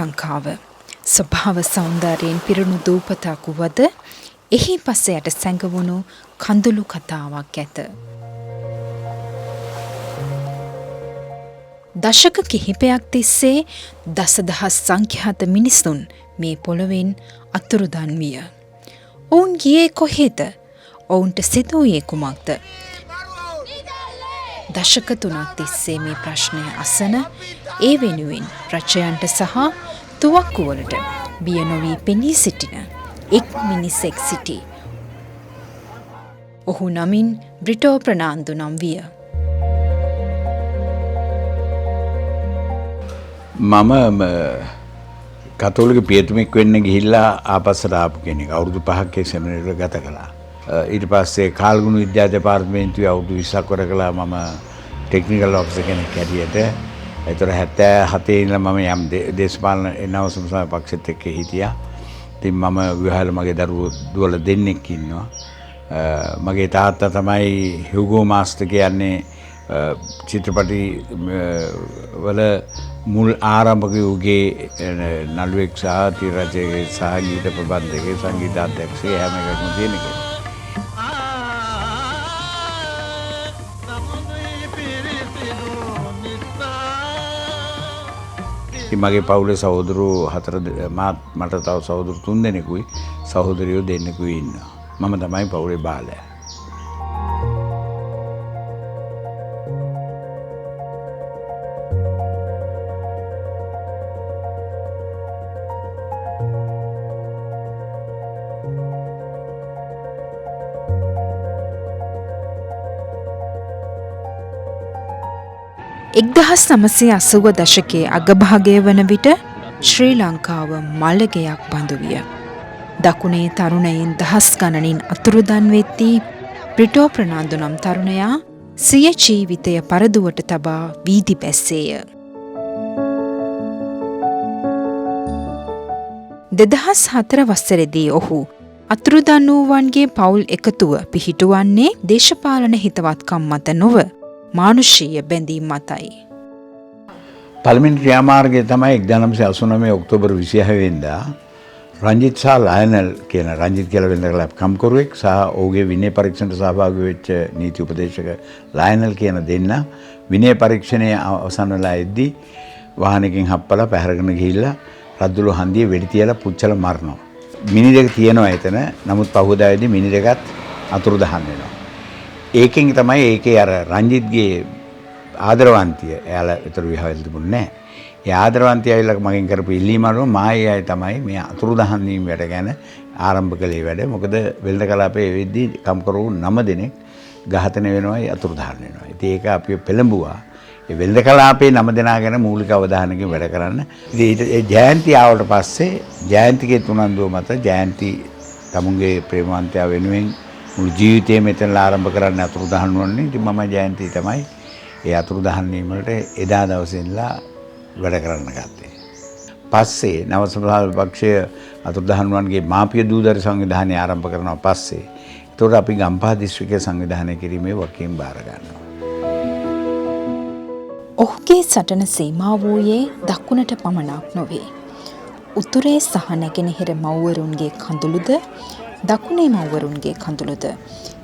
ලංකාව ස්වභාව සෞන්දර්යයෙන් පිරුණු දූපතක් වුවද එහි පසයට සැඟවුණු කඳුළු කතාවක් ඇත. දශක කිහිපයක් තිස්සේ දසදහස් සංඛ්‍යාත මිනිසුන් මේ පොළොවෙන් අතුරුදන් විය. ඔවුන් ගියේ කොහෙද? ඔවුන්ට සිදුවුයේ කුමක්ද? දශක 3ක් තිස්සේ මේ ප්‍රශ්නය අසන ඒ වෙනුවෙන් රජයන්ට සහ තුවක්කුවලට බිය නොවී පෙනී සිටින එක් මිනිසෙක් සිටි. ඔහු නමින් බ්‍රිටෝ ප්‍රනාන්දු නම් විය. මම කතෝලික පියතුමෙක් වෙන්න ගිහිල්ලා ආපස්සට ආපු කෙනෙක්. අවුරුදු 5ක් ඒ සෙමිනරි ගත කළා. ඊට පස්සේ කාල්ගුණ විද්‍යා දෙපාර්තමේන්තුවේ අවුරුදු 20ක් වැඩ කළා මම ටෙක්නිකල් ඔෆිසර් කෙනෙක් හැටියට. ඒතර 77 ඉඳලා මම යම් දේශපාලන නව සමාජ පක්ෂෙත් එක්ක හිටියා. ඉතින් මම විවාහල මගේ දරුවෝ දුවල දෙන්නෙක් ඉන්නවා. මගේ තාත්තා තමයි හියුගෝ මාස්ටර් කියන්නේ චිත්‍රපටි වල මුල් ආරම්භක යුගයේ නළුවෙක් සහ තිරරචකයෙක් සහ ගීත ප්‍රබන්ධකයෙක් සංගීතාධ්‍යක්ෂයෙක් හැම එකක්ම තියෙන කෙනෙක්. මගේ පවුලේ සහෝදරයෝ 4 මට තව සහෝදර 3 දෙනෙකුයි සහෝදරියෝ දෙන්නෙකුයි ඉන්නවා. මම තමයි පවුලේ බාලයා. එක්දහස් 980 දශකයේ අගභාගය වන විට ශ්‍රී ලංකාව මළගෙයක් බඳු විය. දකුණේ තරුණයින් දහස් ගණනින් අතුරුදන් වෙද්දී බ්‍රිටෝ ප්‍රනාන්දු නම් තරුණයා සිය ජීවිතය පරදුවට තබා වීදි බැස්සේය. 2004 වසරේදී ඔහු අතුරුදන් වූවන්ගේ පවුල් එකතුව පිහිටුවන්නේ දේශපාලන හිතවත්කම් මත නොව මානුෂීය බැඳීම් මතයි. පළමුවෙනි ක්‍රියාමාර්ගය තමයි 1989 ඔක්තෝබර් 26 වෙනිදා රංජිත් සහ ලයනල් කියන රංජිත් කියලා වෙනදා කම්කරුවෙක් සහ ඔහුගේ විනය පරීක්ෂණයට සහභාගී වෙච්ච නීති උපදේශක ලයනල් කියන දෙන්න විනය පරීක්ෂණයේ අවසන් වෙලා එද්දී වාහනයකින් හප්පලා පැහැරගෙන ගිහිල්ලා රද්දුළු හන්දියේ වෙඩි තියලා පුච්චලා මරනවා. මිනි දෙක තියෙනවා එතන. නමුත් පහුවදායේදී මිනි දෙකත් අතුරුදහන් වෙනවා. ඒකෙන් තමයි ඒකේ අර රංජිත්ගේ ආදරවන්තිය එයාලා ඒතර විවාහයල් තිබුණේ නැහැ. ඒ ආදරවන්තිය ඇවිල්ලා මගෙන් කරපු ඉල්ලීම අනුව මායයි තමයි මේ අතුරුදහන් වීම වැඩ ගැන ආරම්භ කළේ වැඩ. මොකද වෙළඳ කලාපයේ වෙද්දී කම්කරු 9 දෙනෙක් ඝාතනය වෙනවායි අතුරුදහන් වෙනවා. ඉතින් ඒක අපි පෙළඹුවා. ඒ වෙළඳ කලාපයේ 9 දෙනා ගැන මූලික අවධානයකින් වැඩ කරන්න. ඉතින් ඒ ජයන්ති ආවට පස්සේ ජයන්තිගේ තුනන්දුව මත ජයන්ති තමුන්ගේ ප්‍රේමවන්තයා වෙනුවෙන් මුළු ජීවිතේම මෙතන ආරම්භ කරන්න අතුරුදහන් වුණේ. ඉතින් මම ජයන්ති තමයි ඒ අතුරුදහන් වීම වලට එදා දවසේ ඉඳලා වැඩ කරන්න ගත්තේ. පස්සේ නව සමාජ පක්ෂය අතුරුදහන් වුණන්ගේ මාපිය දූදරි සංවිධානය ආරම්භ කරනවා පස්සේ. ඒතකොට අපි ගම්පහ දිස්ත්‍රික්කයේ සංවිධානය කිරීමේ වගකීම් බාර ගන්නවා. ඔහුගේ සටන සීමා වූයේ දකුණට පමණක් නොවේ. උතුරේ සහ නැගෙනහිර මව්වරුන්ගේ කඳුළුද දකුණේ මව්වරුන්ගේ කඳුළුද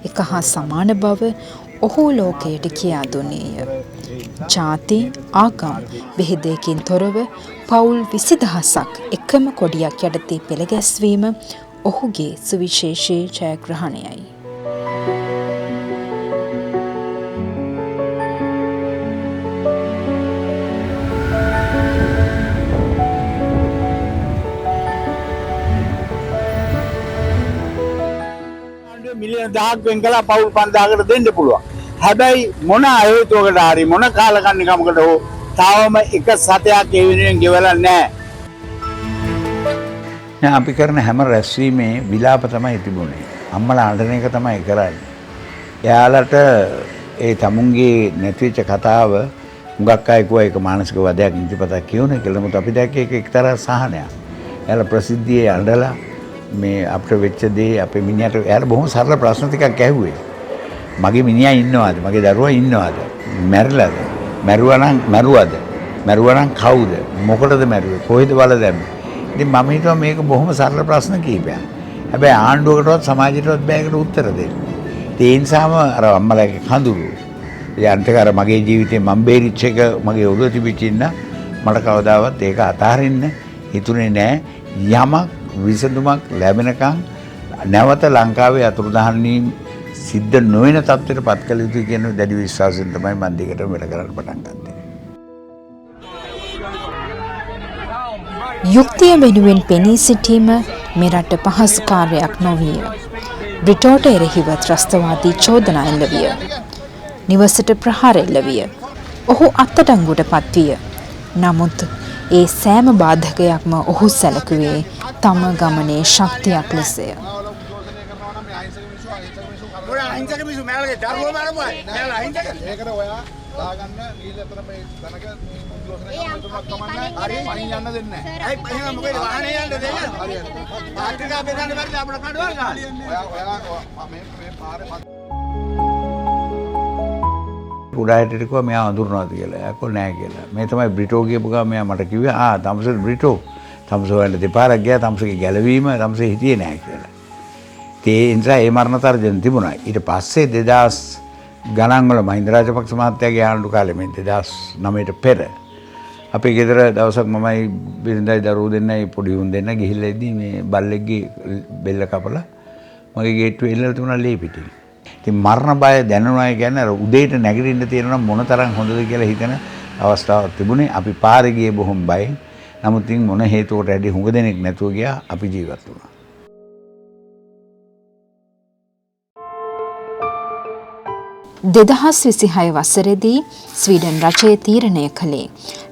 එක හා සමාන බව ඔහු ලෝකයට කියා දුන්නේය. ජාති ආගම් බෙහෙදයකින් තොරව පවුල් 20000ක් එකම කොඩියක් යටතේ පෙළගැස්වීම ඔහුගේ සුවිශේෂී ජයග්‍රහණයයි. මිලියන 1000ක් වෙන් කළා පවුල් 5000කට දෙන්න පුළුවන්. හැබැයි මොන හේතුවකට හරි මොන කාලකන්නිකමකට හෝ තාවම එක සතයක් ඒ වෙනුවෙන් ගෙවලා නැහැ. අපි කරන හැම රැස්වීමේ විලාප තමයි තිබුණේ. අම්මලා අඬන එක තමයි කරන්නේ. එයාලට ඒ තමුන්ගේ නැතිවෙච්ච කතාව මුගක් අය කිව්වා ඒක මානසික වදයක් නිතිපතක් කියුනේ කියලා. මොකද අපි දැක්කේ ඒක එක්තරා සහනයක්. එයාලා ප්‍රසිද්ධියේ අඬලා මේ අපිට වෙච්ච දේ අපේ මිනිහට එයාලා බොහොම සරල ප්‍රශ්න ටිකක් ඇහුවේ. මගේ මිනිහා ඉන්නවද? මගේ දරුවා ඉන්නවද? මැරිලාද? මැරුවා නම් මැරුවද? මැරුවා නම් කවුද? මොකටද මැරුවේ? කොහෙද වල දැම්මේ? ඉතින් මම හිතුවා මේක බොහොම සරල ප්‍රශ්න කීපයක්. හැබැයි ආණ්ඩුවකටවත් සමාජයටවත් බෑකට උත්තර දෙන්න. ඒ නිසාම අර අම්මලාගේ කඳුළු යන්තක අර මගේ ජීවිතේ මම බේරිච්ච එක මගේ ඔළුව තිබිච්ච ඉන්න මට කවදාවත් ඒක අතාරින්න හිතුනේ නෑ. යමක් විසඳුමක් ලැබෙනකන් නැවත ලංකාවේ අතුරුදහන් වීම සිද්ධ නොවන තත්ත්වයට පත් කළ යුතුයි කියන දැඩි විශ්වාසයෙන් තමයි මම දිගටම වැඩ කරන්න පටන් ගත්තේ. යුක්තිය වෙනුවෙන් පෙනී සිටීම මෙරට පහසු කාර්යයක් නොවිය. බ්‍රිටෝට එරෙහිව ත්‍රස්තවාදී චෝදනා එල්ල විය. නිවසට ප්‍රහාර එල්ල විය. ඔහු අත්අඩංගුවට පත්විය. නමුත් ඒ සෑම බාධකයක්ම ඔහු සැලකුවේ තම ගමනේ ශක්තියක් ලෙසය. අහිංසක මිනිස්සු මෑලගේ දරුවෝ මරපුවා. මෑල අහිංසක. ඒකට ඔයා දාගන්න ගිහින් අතන මේ තනක මුද්‍රෝසන කමන්නේ. හරි පහින් යන්න දෙන්නේ නැහැ. ඇයි පහින් මොකේද වාහනේ යන්න දෙන්නේ? හරියට. පාත්‍රිකා බෙදන්න බැරිද අපේ කඩවල් ගන්න. ඔයා මේ පාරේ උඩායට කිව්වා මෙයා අඳුරනවාද කියලා. එයාකෝ නෑ කියලා. මේ තමයි බ්‍රිටෝ කියපු ගා මෙයා මට කිව්වේ තමුසේ බ්‍රිටෝ. තමුසේ වල දෙපාරක් ගියා තමුසේගේ ගැලවීම තමුසේ හිටියේ නෑ කියලා. ඒ නිසා ඒ මරණ තර්ජන තිබුණා. ඊට පස්සේ 2000 ගණන් වල මහින්ද රාජපක්ෂ මහත්තයාගේ ආණ්ඩු කාලේ මේ 2009ට පෙර අපේ ගෙදර දවසක් මමයි බිරිඳයි දරුවෝ දෙන්නයි පොඩි උන් දෙන්න ගිහිල්ලා ඉදී මේ බල්ලෙක්ගේ බෙල්ල කපලා මගේ ගේට්ටුවේ ඉල්ලලා තිබුණා ලේ පිටින්. ඉතින් මරණ බය දැනුණා කියන්නේ අර උදේට නැගිටින්න තියෙනවා මොන තරම් හොඳද කියලා හිතන අවස්ථාවක් තිබුණේ. අපි පාරේ ගියේ බොහොම බයෙන්. නමුත් ඉතින් මොන හේතුවකට ඇඩි හුඟ දෙනෙක් නැතුව ගියා අපි ජීවත් වුණා. 2026 වසරේදී ස්වීඩන් රජය තීරණය කළේ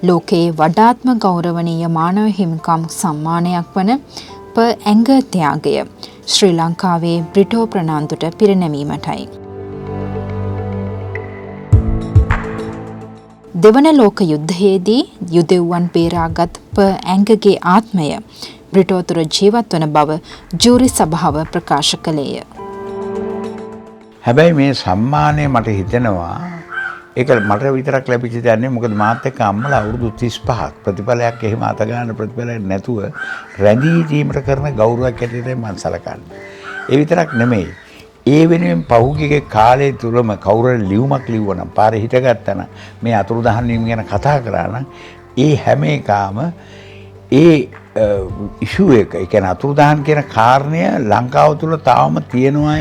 ලෝකයේ වඩාත්ම ගෞරවනීය මානව හිමිකම් සම්මානයක් වන ප ඇංග ත්‍යාගය ශ්‍රී ලංකාවේ බ්‍රිටෝ ප්‍රනාන්දුට පිරිනැමීමටයි. දෙවන ලෝක යුද්ධයේදී යුදෙව්වන් බේරාගත් ප ඇංගගේ ආත්මය බ්‍රිටෝ තුර ජීවත් වන බව ජූරි සභාව ප්‍රකාශ කළේය. හැබැයි මේ සම්මානය මට හිතෙනවා ඒක මට විතරක් ලැබිච්ච දෙයක් නෙවෙයි. මොකද මාත් එක්ක අම්මලා අවුරුදු 35ක් ප්‍රතිඵලයක් එහෙම අත ගන්න ප්‍රතිඵලයක් නැතුව රැඳී ජීවිත කරන ගෞරවයක් ඇටියට මම සලකන්නේ. ඒ විතරක් නෙමෙයි. ඒ වෙනුවෙන් පහුගිය කාලය තුලම කවුරුහරි ලියුමක් ලිව්වනම් පාරේ හිටගත්තා නම් මේ අතුරුදහන් වීම ගැන කතා කරා නම් ඒ හැම එකම ඒ ඉෂුව එක ඒ කියන්නේ අතුරුදහන් කියන කාරණය ලංකාව තුල තාම තියෙනවා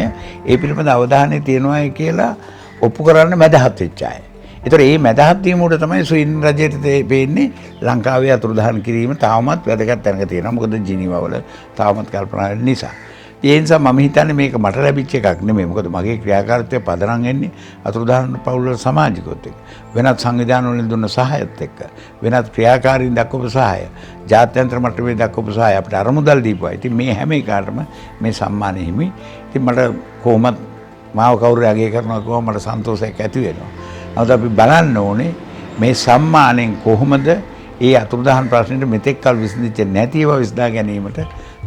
ඒ පිළිබඳ අවධානය තියෙනවා කියලා ඔප්පු කරන්න මැදහත් වෙච්ච අය. ඒතර මේ මැදහත් වීම උඩ තමයි ස්වීඩන් රජයට පේන්නේ ලංකාවේ අතුරුදහන් කිරීම තාමත් වැදගත් තැනක තියෙනවා. මොකද ජිනීවා වල තාමත් කල්පනා වෙන නිසා. ඒ නිසා මම හිතන්නේ මේක මට ලැබිච්ච එකක් නෙමෙයි. මොකද මගේ ක්‍රියාකාරීත්වය පදනම් වෙන්නේ අතුරුදහන් පවුල් වල සමාජිකයොත් එක්ක. වෙනත් සංවිධාන වලින් දුන්න සහායත් එක්ක. වෙනත් ක්‍රියාකාරීන් දක්වපු සහාය. ජාත්‍යන්තර මට්ටමේ දක්වපු සහාය අපිට අරමුදල් දීපුවා. ඉතින් මේ හැම එකකටම මේ සම්මානෙ හිමි. ඉතින් මට කොහොමත් මාව කවුරු අගය කරනවා කොහොම මට සන්තෝෂයක් ඇති වෙනවා. නමුත් අපි බලන්න ඕනේ මේ සම්මානෙන් කොහොමද ඒ අතුරුදහන් ප්‍රශ්නෙට මෙතෙක් කල විසඳිච්ච නැති ඒවා විසඳා ගැනීමට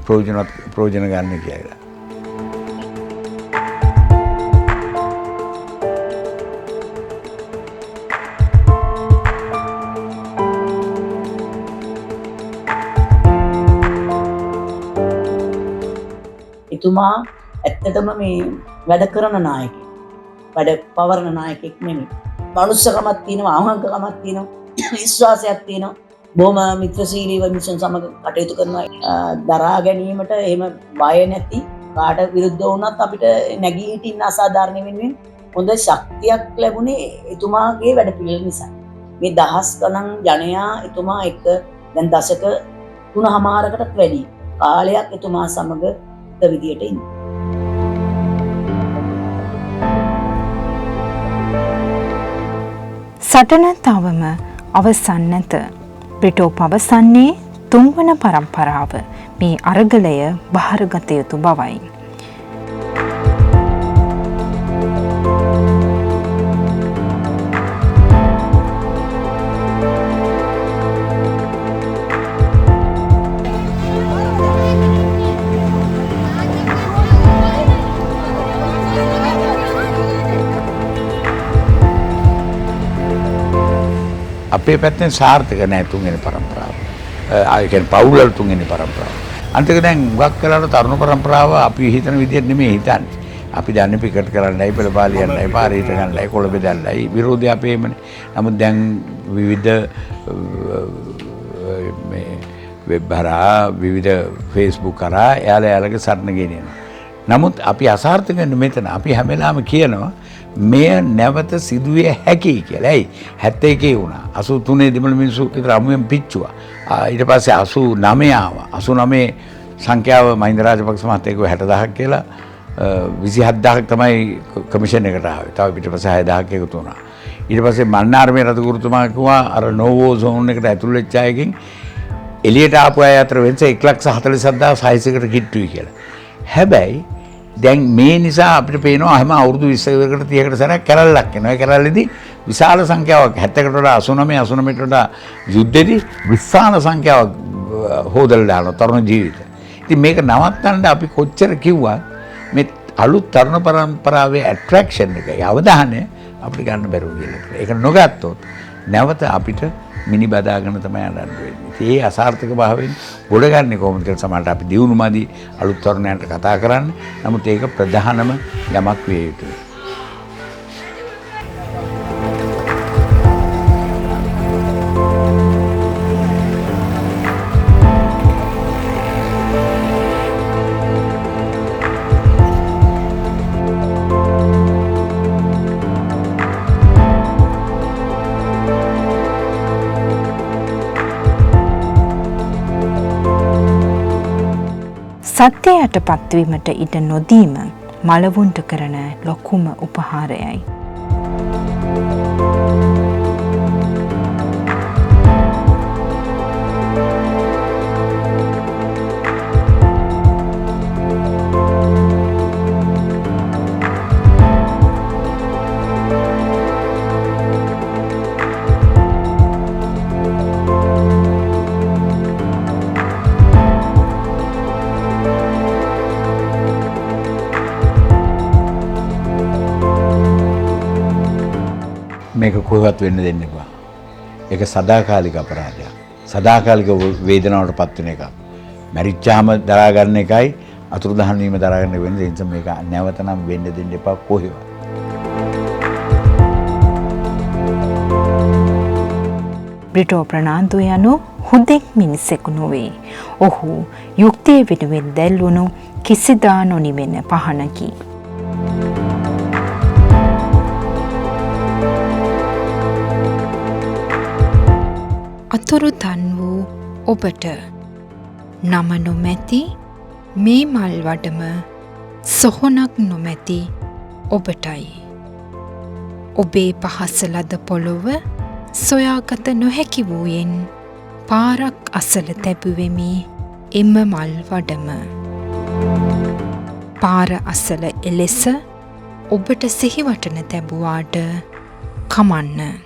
ප්‍රයෝජන ගන්න කියලා. එතුමා ඇත්තටම මේ වැඩ කරන නායකයෙක්. වැඩ පවරන නායකයෙක් නෙමෙයි. මනුස්සකමක් තියෙනවා, අහංකකමක් තියෙනවා, විශ්වාසයක් තියෙනවා. බොහොම මිත්‍රශීලීව මිනිසුන් සමග කටයුතු කරනවා. දරා ගැනීමට එහෙම බය නැති කාට විරුද්ධ වුණත් අපිට නැගී හිටින්න අසාධාරණ වෙනුවෙන් හොඳ ශක්තියක් ලැබුණේ එතුමාගේ වැඩ පිළිවෙල නිසා. මේ දහස් ගණන් ජනයා එතුමා එක්ක දැන් දශක 3මාරකටත් වැඩි කාලයක් එතුමා සමග විදියට ඉන්නේ. සටන තවම අවසන් නැත. බ්‍රිටෝ පවසන්නේ තුන්වන පරම්පරාව මේ අරගලය බාරගත යුතු බවයි. අපේ පැත්තෙන් සාර්ථක නැහැ තුන්වෙනි පරම්පරාව. ඒ කියන්නේ පවුල් තුන්වෙනි පරම්පරාව. අන්තික දැන් හුඟක් වෙලාවට තරුණ පරම්පරාව අපි හිතන විදිහට නෙමෙයි හිතන්නේ. අපි දන්නේ පිකට් කරන්නයි පෙළපාලියන්නයි පාරීට ගන්නයි කොළ බෙදන්නයි විරෝධය අපේමනේ. නමුත් දැන් විවිධ මේ වෙබ් හරහා විවිධ Facebook කරා යාලගේ සරණ ගෙනියනවා. නමුත් අපි අසාර්ථක වෙන්නේ මෙතන. අපි හැම වෙලාවෙම කියනවා මෙය නැවත සිදුවිය හැකි කියලා. ඇයි? 71 වුණා. 83 දෙමළ මිනිස්සු විතර අමුයෙන් පිච්චුවා. ඊට පස්සේ 89 ආවා. 89 සංඛ්‍යාව මහින්ද රාජපක්ෂ මහත්තයා කිව්වා 60000ක් කියලා. 27000ක් තමයි කමිෂන් එකට ආවේ. තව පිටපස්සේ 6000ක් එකතු වුණා. ඊට පස්සේ මන්නාරමේ රජගුරුතුමා කිව්වා අර නෝවෝ සෝන් එකට ඇතුළු වෙච්ච අයගෙන් එළියට ආපු අය අතර වෙනස 147600කට කිට්ටුයි කියලා. හැබැයි දැන් මේ නිසා අපිට පේනවා හැම අවුරුදු 20කට 30කට සැරයක් කැරල්ලක් එනවා. ඒ කැරල්ලේදී විශාල සංඛ්‍යාවක් 70කට වඩා 89ට වඩා යුද්ධෙදී විශාල සංඛ්‍යාවක් හොදලා දානවා තරුණ ජීවිත. ඉතින් මේක නවත්තන්න අපි කොච්චර කිව්වත් මේ අලුත් තරුණ පරම්පරාවේ ඇට්‍රැක්ෂන් එක අවධානය අපිට ගන්න බැරුව ගියලා. ඒක නොගත්තොත් නැවත අපිට මිනි බදාගෙන තමයි යන්න වෙන්නේ. ඒ අසාර්ථක භාවයෙන් ගොඩ ගන්න කොහොමද කියලා සමහරට අපි දිනුමදි අලුත් තරුණයන්ට කතා කරන්නේ. නමුත් ඒක ප්‍රධානම යමක් විය යුතුයි. සත්‍යයට පත්වීමට ඉඩ නොදීම මලවුන්ට කරන ලොකුම උපහාරයයි. මේක කොහෙවත් වෙන්න දෙන්න එපා. ඒක සදාකාලික අපරාධයක්. සදාකාලික වේදනාවට පත් වෙන එකක්. මැරිච්චාම දරා ගන්න එකයි අතුරුදහන් වීම දරා ගන්න වෙන දෙයක්. මේක නැවත නම් වෙන්න දෙන්න එපා කොහෙවත්. බ්‍රිටෝ ප්‍රනාන්දු යනු හුදෙක් මිනිසෙකු නොවේ. ඔහු යුක්තිය වෙනුවෙන් දැල්වුණු කිසිදා නොනිවෙන පහනකි. අතුරුදන් වූ ඔබට නම නොමැති මේ මල් වඩම සොහොනක් නොමැති ඔබටයි. ඔබේ පහස ලද පොළොව සොයාගත නොහැකි වූයෙන් පාරක් අසල තැබුවෙමි එම මල් වඩම. පාර අසල එලෙස ඔබට සිහිවටන තැබුවාට කමන්න.